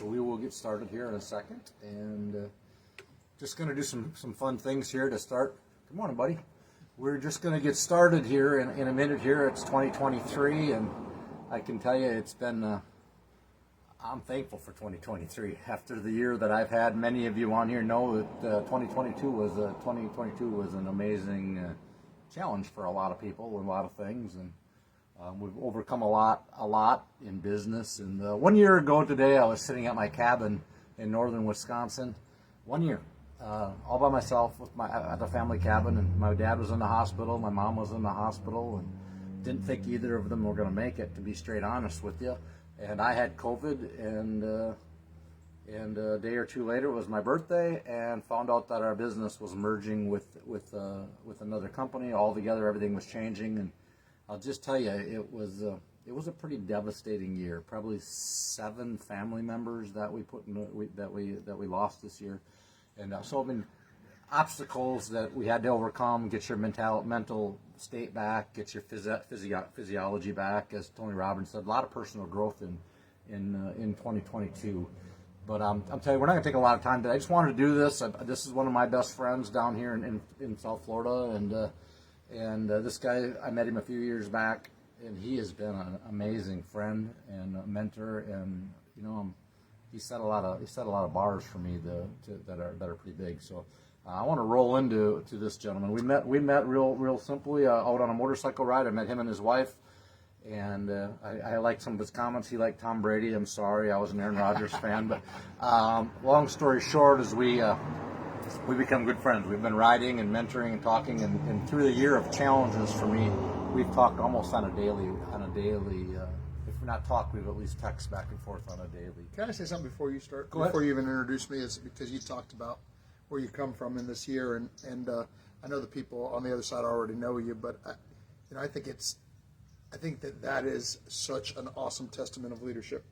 So we will get started here in a second, and just going to do some fun things here to start. Good morning, buddy. We're just going to get started here in a minute here. It's 2023, and I can tell you it's been, I'm thankful for 2023. After the year that I've had, many of you on here know that 2022 was an amazing challenge for a lot of people and a lot of things, and we've overcome a lot in business. And 1 year ago today, I was sitting at my cabin in northern Wisconsin. 1 year, all by myself at the family cabin, and my dad was in the hospital, my mom was in the hospital, and didn't think either of them were going to make it, to be straight honest with you. And I had COVID, and a day or two later was my birthday, and found out that our business was merging with another company altogether. Everything was changing, and I'll just tell you, it was a pretty devastating year. Probably 7 family members that we lost this year, and so I mean, obstacles that we had to overcome. Get your mental state back, get your physiology back, as Tony Robbins said. A lot of personal growth in 2022. But I'm telling you, we're not going to take a lot of time today. I just wanted to do this. This is one of my best friends down here in South Florida, and this guy, I met him a few years back, and he has been an amazing friend and a mentor, and you know, he set a lot of bars for me that are pretty big. So I want to roll into this gentleman. We met real simply out on a motorcycle ride. I met him and his wife, and I liked some of his comments. He liked Tom Brady. I'm sorry, I was an Aaron Rodgers fan, but long story short is we become good friends. We've been riding and mentoring and talking, and through the year of challenges for me, we've talked almost on a daily. If we're not talk, we've at least text back and forth on a daily. Can I say something before you start? Go ahead. Before you even introduce me, is because you talked about where you come from in this year, and I know the people on the other side already know you, but I think that is such an awesome testament of leadership,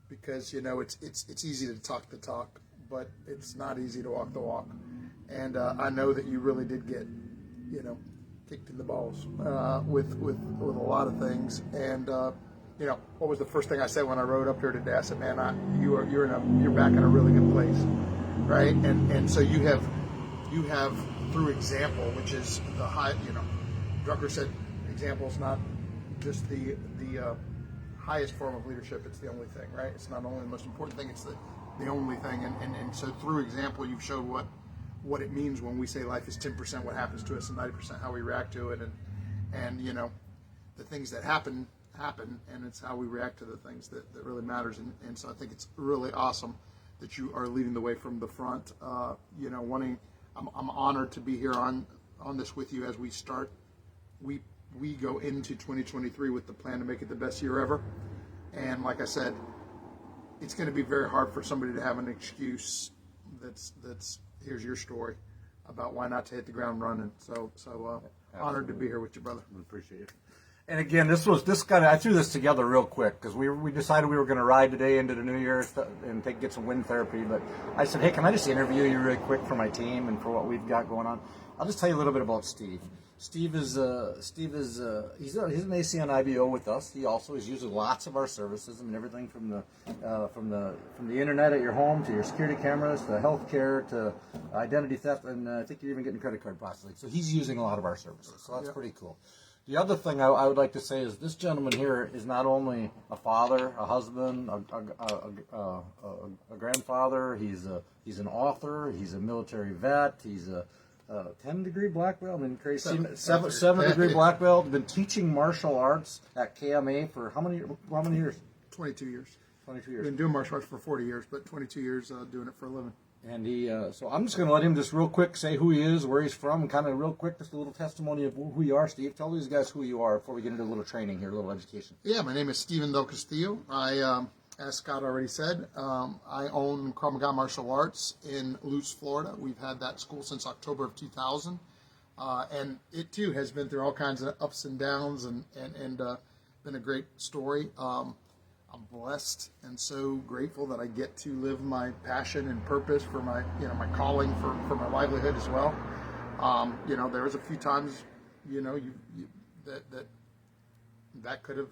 because it's easy to talk the talk, but it's not easy to walk the walk. And I know that you really did get, kicked in the balls with a lot of things. And what was the first thing I said when I rode up here today? I said, man, you're back in a really good place, right? And so you have through example, which is the high. Drucker said, example is not just the highest form of leadership, it's the only thing, right? It's not only the most important thing, it's the only thing. And so through example, you've showed what it means when we say life is 10% what happens to us and 90% how we react to it. And the things that happen, and it's how we react to the things that really matters. And so I think it's really awesome that you are leading the way from the front. I'm honored to be here on this with you as we start. We go into 2023 with the plan to make it the best year ever. And like I said, it's going to be very hard for somebody to have an excuse that's here's your story about why not to hit the ground running. So honored to be here with you, brother. I appreciate it. And again, I threw this together real quick because we decided we were going to ride today into the new year and get some wind therapy. But I said, hey, can I just interview you really quick for my team and for what we've got going on? I'll just tell you a little bit about Steve. He's an ACN IBO with us. He also is using lots of our services. I mean, everything from the internet at your home to your security cameras to healthcare to identity theft, and I think you're even getting credit card processing. So he's using a lot of our services. So that's pretty cool. The other thing I would like to say is this gentleman here is not only a father, a husband, a grandfather. He's an author. He's a military vet. He's a 10-degree black belt. I mean, crazy. 7-degree black belt. Been teaching martial arts at KMA for how many years? 22 years. 22 years. Been doing martial arts for 40 years, but 22 years doing it for a living. And so I'm just going to let him just real quick say who he is, where he's from, and kind of real quick, just a little testimony of who you are, Steve. Tell these guys who you are before we get into a little training here, a little education. Yeah, my name is Stephen Del Castillo. As Scott already said, I own Krav Maga Martial Arts in Luce, Florida. We've had that school since October of 2000. And it, too, has been through all kinds of ups and downs and been a great story. I'm blessed and so grateful that I get to live my passion and purpose for my, my calling for my livelihood as well. There was a few times, that could have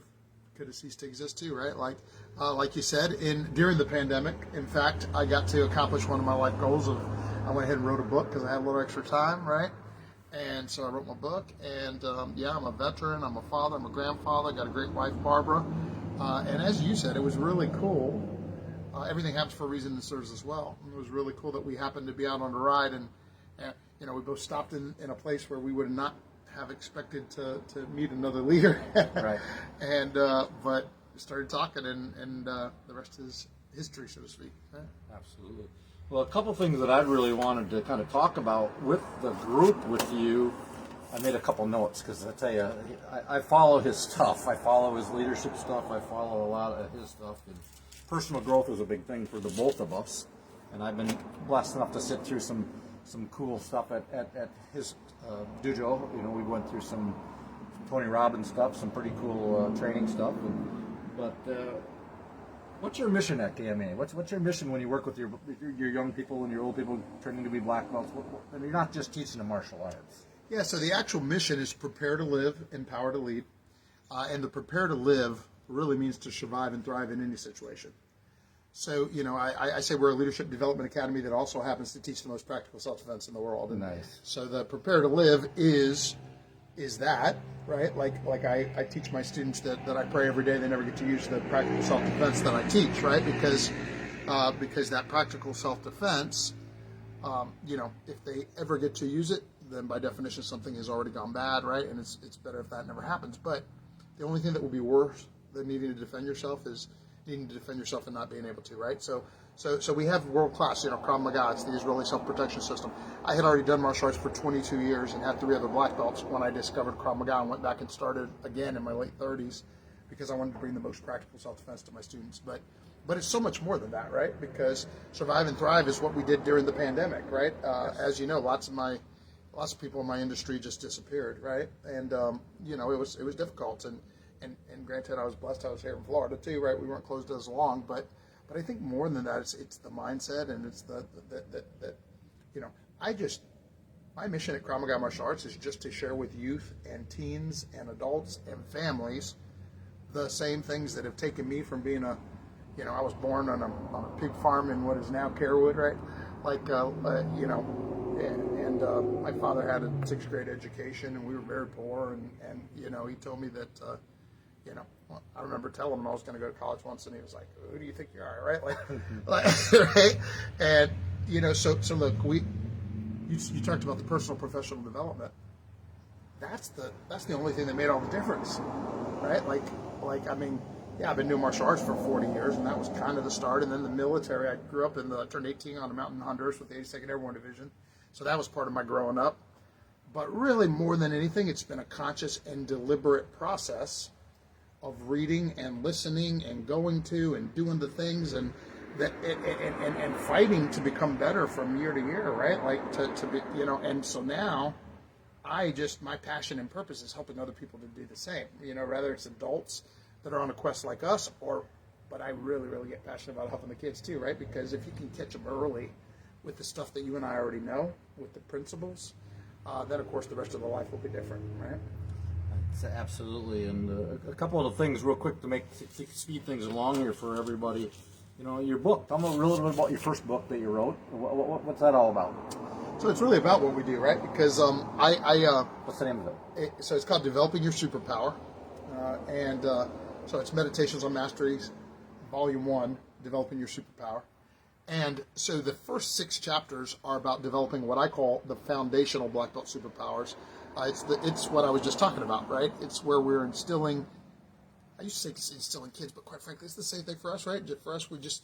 could have ceased to exist too, right? Like you said, during the pandemic, in fact, I got to accomplish one of my life goals of I went ahead and wrote a book because I had a little extra time, right? And so I wrote my book, and I'm a veteran, I'm a father, I'm a grandfather, got a great wife, Barbara, and as you said, it was really cool. Everything happens for a reason and serves us well. And it was really cool that we happened to be out on a ride, and we both stopped in a place where we would not have expected to meet another leader. Right. And but started talking, and the rest is history, so to speak. Right? Absolutely. Well, a couple things that I really wanted to kind of talk about with the group with you. I made a couple notes because I tell you, I follow his stuff. I follow his leadership stuff. I follow a lot of his stuff. And personal growth is a big thing for the both of us. And I've been blessed enough to sit through some cool stuff at his dojo. We went through some Tony Robbins stuff, some pretty cool training stuff. But what's your mission at KMA? What's your mission when you work with your young people and your old people training to be black belts? And you're not just teaching them martial arts. Yeah, so the actual mission is prepare to live, empower to lead. And the prepare to live really means to survive and thrive in any situation. So, I say we're a leadership development academy that also happens to teach the most practical self-defense in the world. And nice. So the prepare to live is that, right? Like I teach my students that I pray every day they never get to use the practical self-defense that I teach, right? Because that practical self-defense, if they ever get to use it, then by definition something has already gone bad, right? And it's better if that never happens. But the only thing that will be worse than needing to defend yourself is needing to defend yourself and not being able to, right? So we have world class, Krav Maga, it's the Israeli self-protection system. I had already done martial arts for 22 years and had 3 other black belts when I discovered Krav Maga and went back and started again in my late 30s because I wanted to bring the most practical self-defense to my students. But it's so much more than that, right? Because survive and thrive is what we did during the pandemic, right? Yes. As you know, lots of people in my industry just disappeared, right? And it was difficult. And granted, I was blessed. I was here in Florida too, right? We weren't closed as long, but I think more than that, it's the mindset, and it's my mission at Krav Maga Martial Arts is just to share with youth and teens and adults and families the same things that have taken me from being I was born on a pig farm in what is now Carewood, right? My father had a 6th grade education, and we were very poor, and he told me that, I remember telling him I was going to go to college once, and he was like, "Who do you think you are?" Right? Right? And so look, you talked about the personal professional development. That's the only thing that made all the difference, right? I've been doing martial arts for 40 years, and that was kind of the start. And then the military, I grew up I turned 18 on a mountain in Honduras with the 82nd Airborne Division. So that was part of my growing up. But really, more than anything, it's been a conscious and deliberate process of reading and listening and going to and doing the things and fighting to become better from year to year, right? To be, and so now my passion and purpose is helping other people to do the same, whether it's adults that are on a quest like us, but I really, really get passionate about helping the kids too, right? Because if you can catch them early with the stuff that you and I already know, with the principles, then of course the rest of their life will be different, right? Absolutely. And a couple of things real quick to speed things along here for everybody. Your book. Tell me a little bit about your first book that you wrote. What's that all about? So it's really about what we do, right? Because what's the name of it? So it's called Developing Your Superpower, so it's Meditations on Mastery, Volume 1, Developing Your Superpower. And so the first 6 chapters are about developing what I call the foundational black belt superpowers. It's what I was just talking about, right? It's where we're instilling. I used to say instilling kids, but quite frankly, it's the same thing for us, right? For us, we just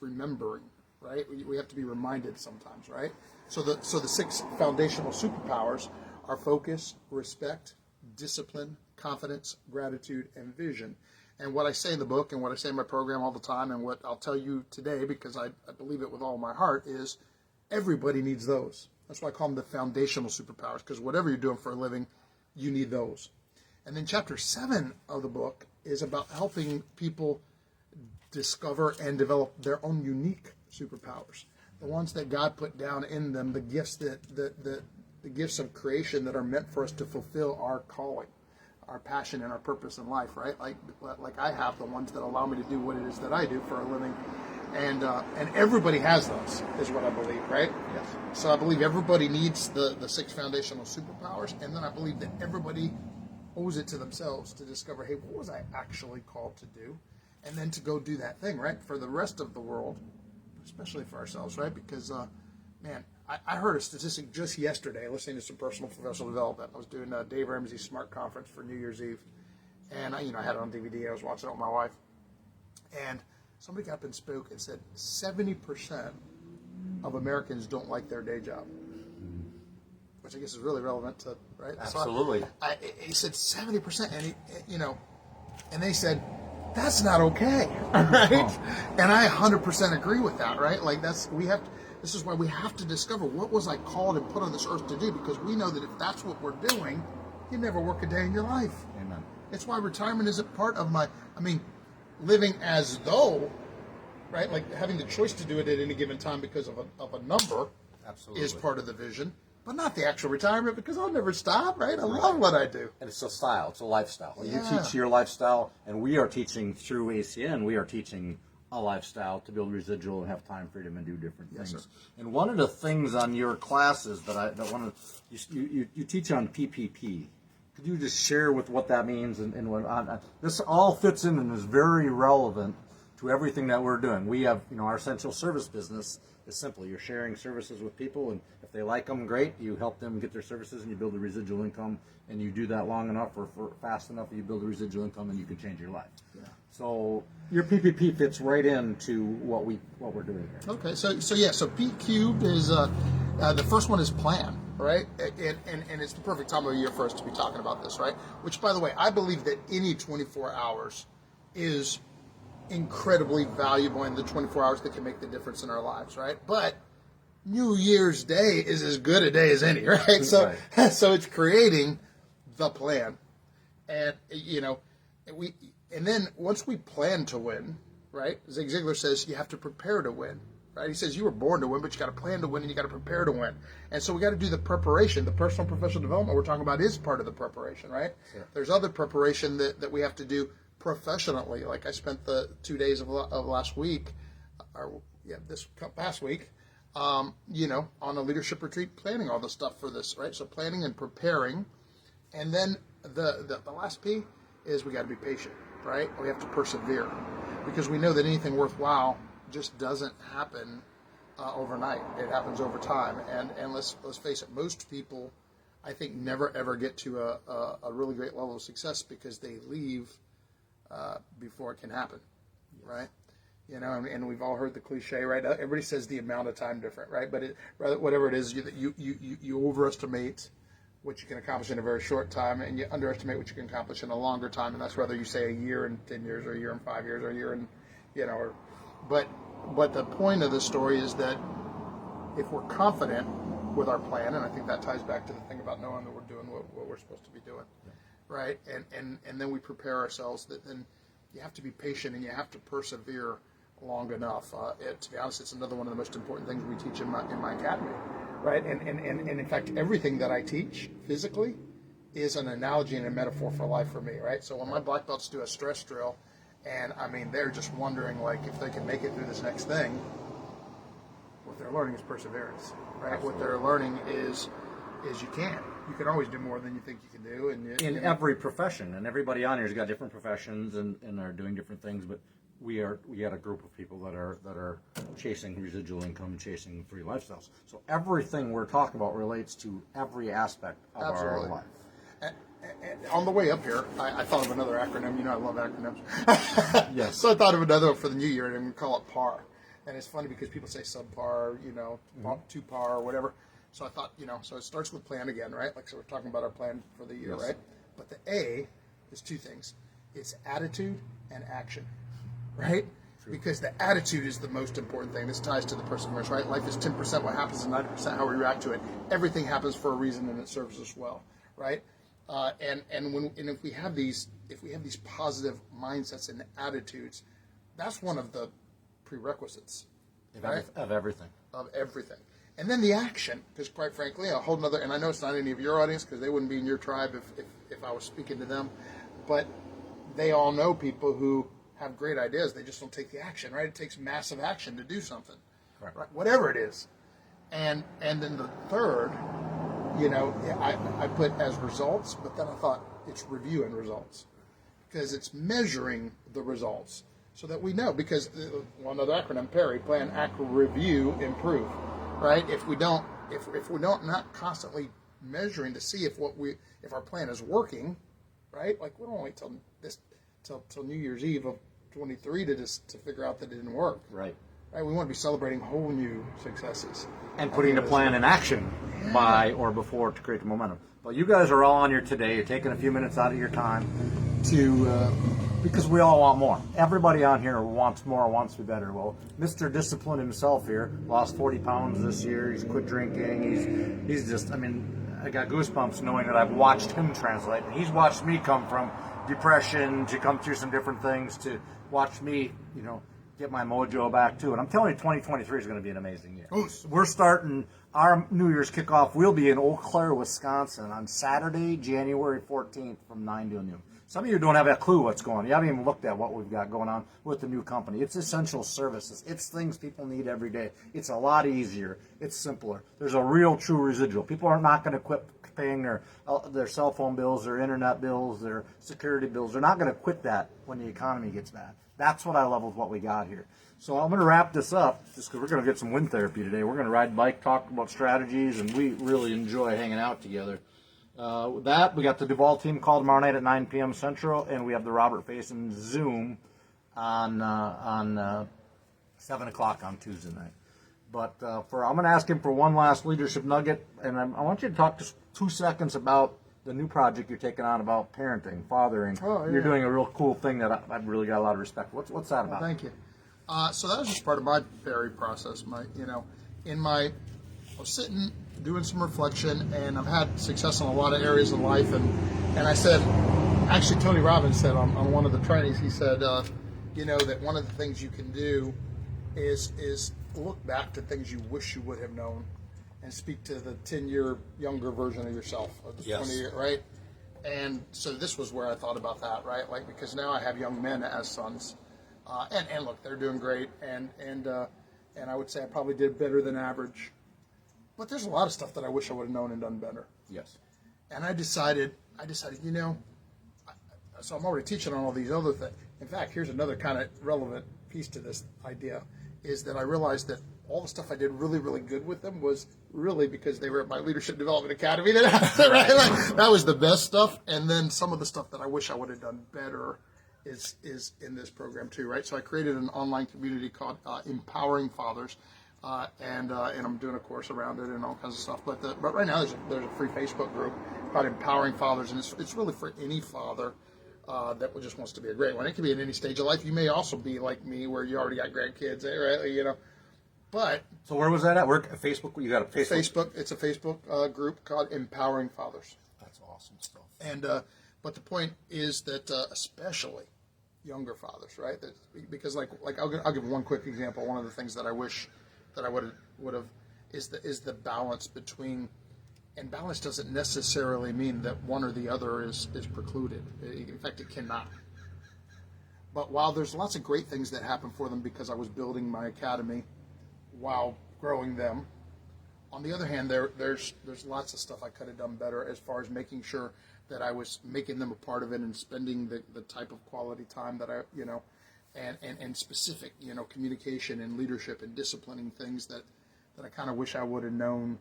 remembering, right? We have to be reminded sometimes, right? So the 6 foundational superpowers are focus, respect, discipline, confidence, gratitude, and vision. And what I say in the book and what I say in my program all the time and what I'll tell you today, because I believe it with all my heart, is everybody needs those. That's why I call them the foundational superpowers, because whatever you're doing for a living, you need those. And then chapter 7 of the book is about helping people discover and develop their own unique superpowers, the ones that God put down in them, the gifts the gifts of creation that are meant for us to fulfill our calling. our passion and our purpose in life, right? Like I have the ones that allow me to do what it is that I do for a living, and everybody has those, is what I believe, right? Yes. So I believe everybody needs the 6 foundational superpowers, and then I believe that everybody owes it to themselves to discover, hey, what was I actually called to do? And then to go do that thing, right? For the rest of the world, especially for ourselves, right? Because, man, I heard a statistic just yesterday, listening to some personal professional development. I was doing a Dave Ramsey Smart Conference for New Year's Eve, and I had it on DVD. I was watching it with my wife, and somebody got up and spoke and said 70% of Americans don't like their day job, which I guess is really relevant to, right? Absolutely. So he said 70%, and and they said, that's not okay, right? And I 100% agree with that, right? Like this is why we have to discover, what was I called and put on this earth to do? Because we know that if that's what we're doing, you never work a day in your life. Amen. It's why retirement isn't part of living as though, right? Like having the choice to do it at any given time because of a number. Absolutely. Is part of the vision. But not the actual retirement, because I'll never stop, right? I love what I do. And it's a style. It's a lifestyle. Yeah. You teach your lifestyle, and we are teaching through ACN. We are teaching a lifestyle to build residual and have time freedom and do different things. Yes, sir. And one of the things on your classes you teach on PPP. Could you just share with what that means and what this all fits in and is very relevant to everything that we're doing. We have, our essential service business is simple. You're sharing services with people, and if they like them, great. You help them get their services, and you build a residual income, and you do that long enough or fast enough, you build a residual income, and you can change your life. Yeah. So your PPP fits right into what we're doing here. Okay, so P cubed is the first one is plan, right? And it's the perfect time of year for us to be talking about this, right? Which, by the way, I believe that any 24 hours is incredibly valuable in the 24 hours that can make the difference in our lives, right? But New Year's Day is as good a day as any, right? So so it's creating the plan, and and then once we plan to win, right? Zig Ziglar says you have to prepare to win, right? He says you were born to win, but you got to plan to win, and you got to prepare to win. And so we got to do the preparation. The personal professional development we're talking about is part of the preparation, right? Sure. There's other preparation that we have to do professionally. Like I spent the 2 days of last week, this past week, on a leadership retreat, planning all the stuff for this, right? So planning and preparing, and then the last P is we got to be patient, right? We have to persevere, because we know that anything worthwhile just doesn't happen overnight. It happens over time, and let's face it, most people, I think, never ever get to a really great level of success because they leave before it can happen, right? And we've all heard the cliche, right? Everybody says the amount of time different, right? But whatever it is, you overestimate what you can accomplish in a very short time, and you underestimate what you can accomplish in a longer time, and that's whether you say a year and 10 years, or a year and 5 years, or a year and but the point of the story is that if we're confident with our plan, and I think that ties back to the thing about knowing that we're doing what we're supposed to be doing. Right, and then we prepare ourselves. Then you have to be patient, and you have to persevere long enough. To be honest, it's another one of the most important things we teach in my academy, right? And in fact, everything that I teach physically is an analogy and a metaphor for life for me, right? So when my black belts do a stress drill, and they're just wondering like if they can make it through this next thing, what they're learning is perseverance, right? Absolutely. What they're learning is you can always do more than you think you can do, and in every profession, and everybody on here has got different professions and are doing different things, but we got a group of people that are chasing residual income, chasing free lifestyles. So everything we're talking about relates to every aspect of our life. And on the way up here, I thought of another acronym. I love acronyms. Yes. So I thought of another one for the new year, and I'm going to call it PAR. And it's funny because people say subpar, 2-par, or whatever. So I thought, so it starts with plan again, right? Like, so we're talking about our plan for the year, yes. Right? But the A is two things. It's attitude and action, right? True. Because the attitude is the most important thing. This ties to the perseverance, right? Life is 10% what happens and 90% how we react to it. Everything happens for a reason, and it serves us well, right? And if we have these positive mindsets and attitudes, that's one of the prerequisites, of everything. Of everything. And then the action, because quite frankly, a whole nother, and I know it's not any of your audience because they wouldn't be in your tribe if I was speaking to them, but they all know people who have great ideas. They just don't take the action, right? It takes massive action to do something, right? Whatever it is. And then the third, I put as results, but then I thought it's review and results because it's measuring the results so that we know. Because one other acronym, PERI, plan, act, review, improve, right? If we don't not constantly measuring to see if our plan is working, right? Like we don't wait till New Year's Eve of 23 to figure out that it didn't work. Right. Right, we want to be celebrating whole new successes. And putting the plan in action by or before to create the momentum. But you guys are all on here today. You're taking a few minutes out of your time because we all want more. Everybody on here wants more, wants to be better. Well, Mr. Discipline himself here lost 40 pounds this year. He's quit drinking. He's just, I got goosebumps knowing that I've watched him translate. And he's watched me come from depression to come through some different things to watch me, get my mojo back too. And I'm telling you, 2023 is going to be an amazing year. We're starting our New Year's kickoff. We'll be in Eau Claire, Wisconsin on Saturday, January 14th from 9 to noon. Some of you don't have a clue what's going on. You haven't even looked at what we've got going on with the new company. It's essential services. It's things people need every day. It's a lot easier. It's simpler. There's a real, true residual. People are not going to quit paying their cell phone bills, their internet bills, their security bills. They're not going to quit that when the economy gets bad. That's what I love with what we got here. So I'm going to wrap this up just because we're going to get some wind therapy today. We're going to ride bike, talk about strategies, and we really enjoy hanging out together. With that, we got the Duval team call tomorrow night at 9 p.m. Central, and we have the Robert Faison Zoom on 7 o'clock on Tuesday night. But I'm going to ask him for one last leadership nugget, and I want you to talk just 2 seconds about the new project you're taking on about parenting, fathering. Oh, yeah. You're doing a real cool thing that I've really got a lot of respect for. What's that about? Well, thank you. So that was just part of my PERI process. I was sitting doing some reflection, and I've had success in a lot of areas of life, and I said, actually Tony Robbins said on one of the trainings, he said, that one of the things you can do is look back to things you wish you would have known and speak to the 10-year younger version of yourself, or the 20-year, right? And so this was where I thought about that, right? Like, because now I have young men as sons, and look, they're doing great, and I would say I probably did better than average, but there's a lot of stuff that I wish I would have known and done better. Yes. And I decided, so I'm already teaching on all these other things. In fact, here's another kind of relevant piece to this idea, is that I realized that all the stuff I did really, really good with them was really because they were at my Leadership Development Academy. Right? Like, that was the best stuff. And then some of the stuff that I wish I would have done better is in this program too, right? So I created an online community called Empowering Fathers, and I'm doing a course around it and all kinds of stuff. But right now there's a free Facebook group called Empowering Fathers, and it's really for any father that just wants to be a great one. It can be in any stage of life. You may also be like me, where you already got grandkids, right? But so where was that at? Where Facebook? You got a Facebook? It's a Facebook group called Empowering Fathers. That's awesome stuff. And but the point is that especially younger fathers, right? Because like I'll give one quick example. One of the things that I wish that I would have is the balance between. And balance doesn't necessarily mean that one or the other is precluded. In fact, it cannot. But while there's lots of great things that happen for them because I was building my academy while growing them, on the other hand, there's lots of stuff I could have done better as far as making sure that I was making them a part of it and spending the type of quality time that I, and specific, communication and leadership and disciplining things that I kind of wish I would have known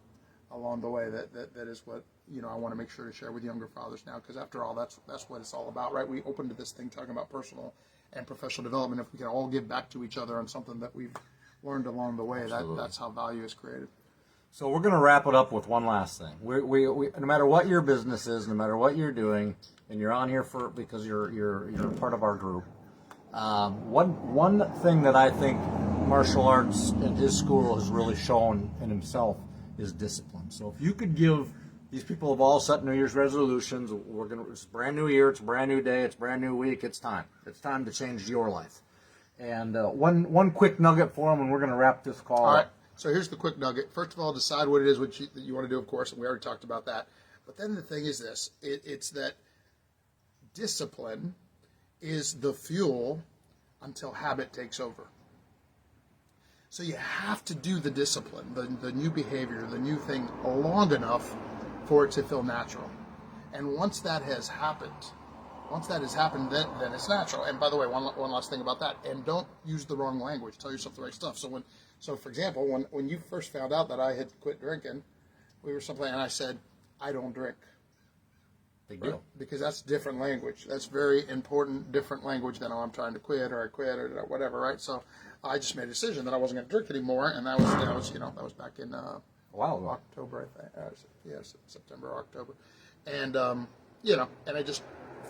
along the way. That is what I want to make sure to share with younger fathers now, because after all, that's what it's all about, right? We opened this thing talking about personal and professional development. If we can all give back to each other on something that we've learned along the way, that's how value is created. So we're going to wrap it up with one last thing. We no matter what your business is, no matter what you're doing, and you're on here because you're part of our group. One thing that I think martial arts in his school has really shown in himself is discipline. So if you could give these people have all set New Year's resolutions. It's a brand new year. It's a brand new day. It's a brand new week. It's time. It's time to change your life. And one quick nugget for them, and we're going to wrap this call. All right. So here's the quick nugget. First of all, decide what it is that you want to do, of course, and we already talked about that. But then the thing is this. It's that discipline is the fuel until habit takes over. So you have to do the discipline, the new behavior, the new thing long enough for it to feel natural. And once that has happened, then it's natural. And by the way, one last thing about that, and don't use the wrong language. Tell yourself the right stuff. So for example, when you first found out that I had quit drinking, we were someplace, and I said, I don't drink. Big deal. Right? Because that's different language. That's very important, different language than, oh, I'm trying to quit, or I quit, or whatever, right? So I just made a decision that I wasn't going to drink anymore, and that was back in October, I think. September, October. And, and I just,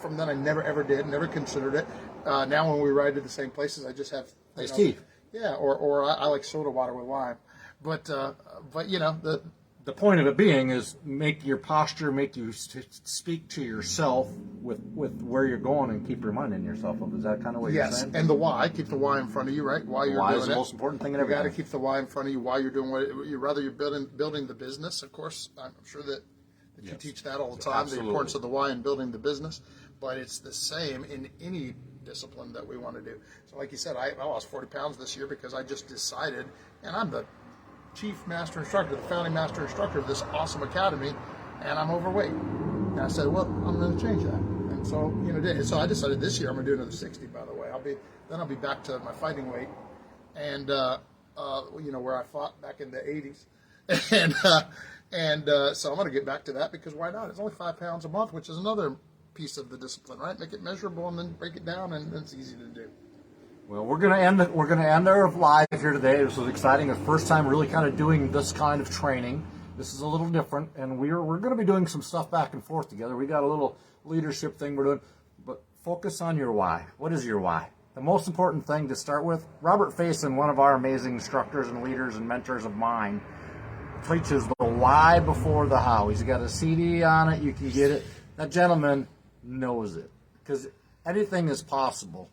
from then I never ever did, never considered it. Now when we ride to the same places, I just have iced tea. Yeah, or I like soda water with lime. But the point of it being is make your posture, make you speak to yourself with where you're going, and keep reminding yourself of. Is that kind of what you're saying? Yes, and the why. Keep the why in front of you, right? Why you're why doing is it. the most important thing in You everything. got to keep the why in front of you. Why you're doing what you're building the business. Of course, I'm sure that you teach that all the time. Absolutely. The importance of the why in building the business, but it's the same in any discipline that we want to do. So, like you said, I lost 40 pounds this year because I just decided, and I'm the chief master instructor, the founding master instructor of this awesome academy, and I'm overweight. And I said, well, I'm going to change that. And so, so I decided this year I'm going to do another 60. By the way, I'll be back to my fighting weight, and where I fought back in the 80s, so I'm going to get back to that because why not? It's only 5 pounds a month, which is another piece of the discipline, right? Make it measurable and then break it down, and it's easy to do. Well, we're gonna end our live here today. This was exciting. The first time really kind of doing this kind of training. This is a little different, and we're gonna be doing some stuff back and forth together. We got a little leadership thing we're doing, but focus on your why. What is your why? The most important thing to start with. Robert Faison, one of our amazing instructors and leaders and mentors of mine, preaches the why before the how. He's got a CD on it. You can get it. That gentleman knows it, because anything is possible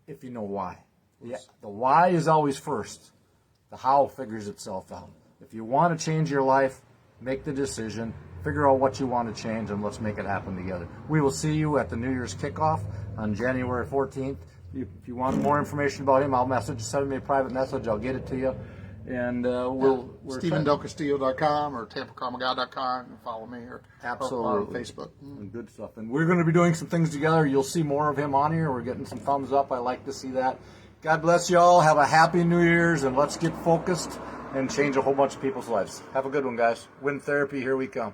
if you know why. Yeah, the why is always first. The how figures itself out. If you want to change your life, make the decision, figure out what you want to change, and let's make it happen together. We will see you at the New Year's kickoff on January 14th. If you want more information about him, send me a private message. I'll get it to you. And we're StephenDelCastillo.com or TampaCarmelGuy.com, and follow me or on Facebook. And good stuff. And we're going to be doing some things together. You'll see more of him on here. We're getting some thumbs up. I like to see that. God bless you all. Have a happy New Year's, and let's get focused and change a whole bunch of people's lives. Have a good one, guys. Win Therapy, here we come.